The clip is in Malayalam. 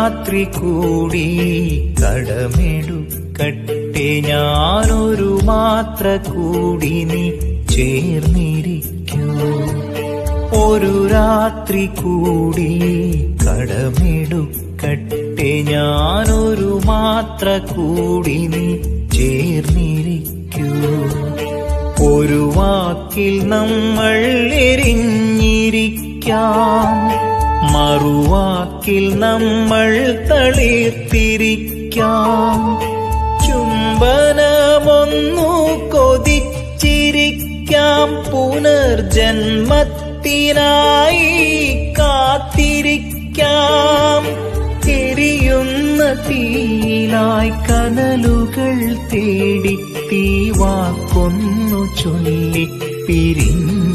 രാത്രി കൂടി കടമെടുക്കട്ടെ ഞാനൊരു മാത്ര കൂടി നീ ചേർന്നിരിക്കൂ. ഒരു രാത്രി കൂടി കടമെടുക്കട്ടെ ഞാനൊരു മാത്ര കൂടി നീ ചേർന്നിരിക്കൂ. ഒരു വാക്കിൽ നമ്മൾ എരിഞ്ഞിരിക്കാം, മറുവാക്കിൽ നമ്മൾ തളിർത്തിരിക്കാം. ചുംബനമൊന്നു കൊതിച്ചിരിക്കാം, പുനർജന്മത്തിനായി കാത്തിരിക്കാം. എരിയുന്ന തീയിലായി കനലുകൾ തേടി തീവാക്കൊന്നു ചൊല്ലി പിരിഞ്ഞു